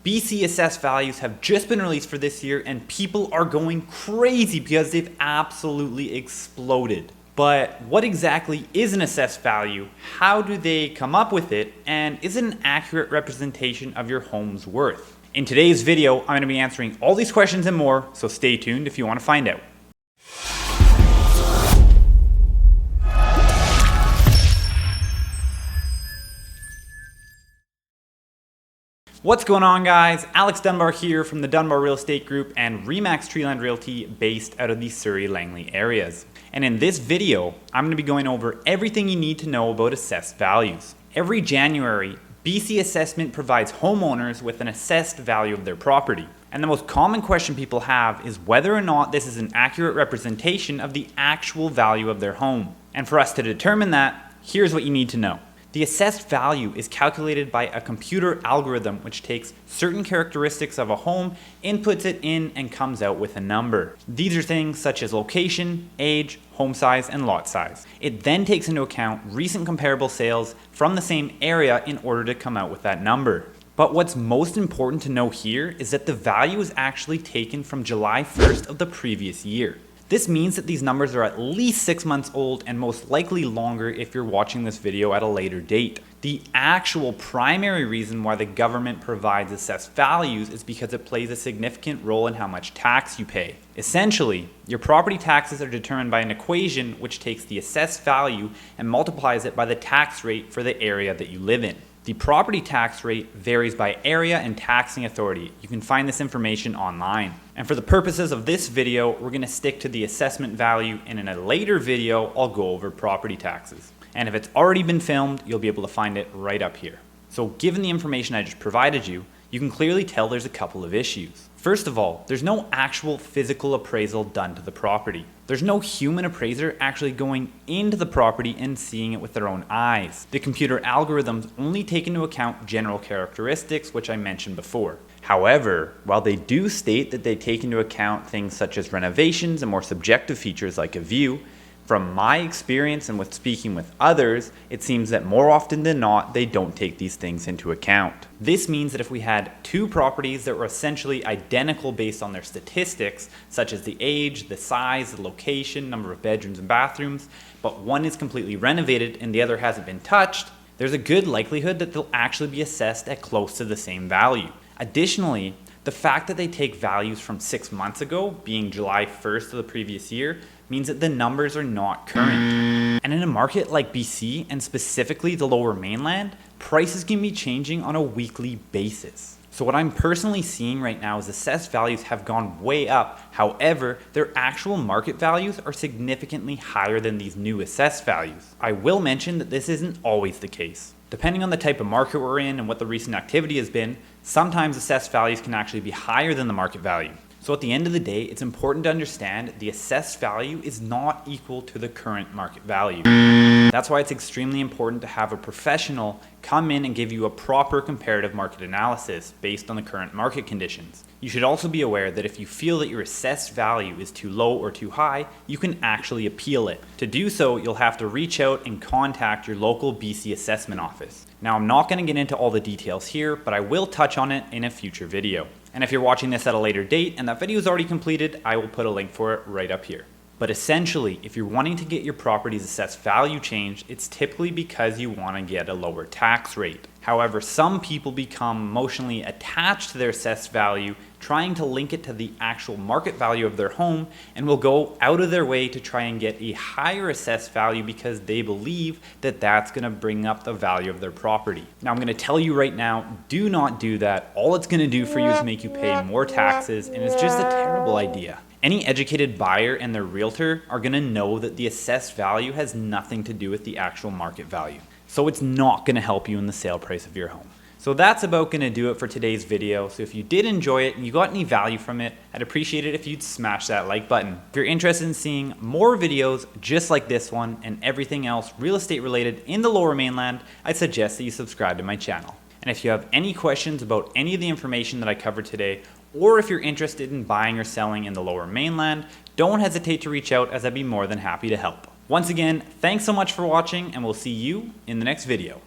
BC assessed values have just been released for this year and people are going crazy because they've absolutely exploded. But what exactly is an assessed value? How do they come up with it? And is it an accurate representation of your home's worth? In today's video, I'm going to be answering all these questions and more, so stay tuned if you want to find out. What's going on, guys? Alex Dunbar here from the Dunbar Real Estate Group and Remax Treeland Realty based out of the Surrey-Langley areas. And in this video, I'm going to be going over everything you need to know about assessed values. Every January, BC Assessment provides homeowners with an assessed value of their property. And the most common question people have is whether or not this is an accurate representation of the actual value of their home. And for us to determine that, here's what you need to know. The assessed value is calculated by a computer algorithm which takes certain characteristics of a home, inputs it in, and comes out with a number. These are things such as location, age, home size, and lot size. It then takes into account recent comparable sales from the same area in order to come out with that number. But what's most important to know here is that the value is actually taken from July 1st of the previous year. This means that these numbers are at least 6 months old and most likely longer if you're watching this video at a later date. The actual primary reason why the government provides assessed values is because it plays a significant role in how much tax you pay. Essentially, your property taxes are determined by an equation which takes the assessed value and multiplies it by the tax rate for the area that you live in. The property tax rate varies by area and taxing authority. You can find this information online. And for the purposes of this video, we're going to stick to the assessment value, and in a later video, I'll go over property taxes. And if it's already been filmed, you'll be able to find it right up here. So given the information I just provided you, you can clearly tell there's a couple of issues. First of all, there's no actual physical appraisal done to the property. There's no human appraiser actually going into the property and seeing it with their own eyes. The computer algorithms only take into account general characteristics, which I mentioned before. However, while they do state that they take into account things such as renovations and more subjective features like a view, from my experience and with speaking with others, it seems that more often than not, they don't take these things into account. This means that if we had two properties that were essentially identical based on their statistics, such as the age, the size, the location, number of bedrooms and bathrooms, but one is completely renovated and the other hasn't been touched, there's a good likelihood that they'll actually be assessed at close to the same value. Additionally, the fact that they take values from 6 months ago, being July 1st of the previous year, means that the numbers are not current. And in a market like BC, and specifically the Lower Mainland, prices can be changing on a weekly basis. So what I'm personally seeing right now is assessed values have gone way up. However, their actual market values are significantly higher than these new assessed values. I will mention that this isn't always the case. Depending on the type of market we're in and what the recent activity has been, sometimes assessed values can actually be higher than the market value. So at the end of the day, it's important to understand the assessed value is not equal to the current market value. That's why it's extremely important to have a professional come in and give you a proper comparative market analysis based on the current market conditions. You should also be aware that if you feel that your assessed value is too low or too high, you can actually appeal it. To do so, you'll have to reach out and contact your local BC assessment office. Now, I'm not going to get into all the details here, but I will touch on it in a future video. And if you're watching this at a later date and that video is already completed, I will put a link for it right up here. But essentially, if you're wanting to get your property's assessed value changed, it's typically because you want to get a lower tax rate. However, some people become emotionally attached to their assessed value, trying to link it to the actual market value of their home, and will go out of their way to try and get a higher assessed value because they believe that that's going to bring up the value of their property. Now, I'm going to tell you right now, do not do that. All it's going to do for you is make you pay more taxes, and it's just a terrible idea. Any educated buyer and their realtor are going to know that the assessed value has nothing to do with the actual market value. So it's not going to help you in the sale price of your home. So that's about going to do it for today's video. So if you did enjoy it and you got any value from it, I'd appreciate it if you'd smash that like button. If you're interested in seeing more videos just like this one and everything else real estate related in the Lower Mainland, I'd suggest that you subscribe to my channel. And if you have any questions about any of the information that I covered today, or if you're interested in buying or selling in the Lower Mainland, don't hesitate to reach out, as I'd be more than happy to help. Once again, thanks so much for watching, and we'll see you in the next video.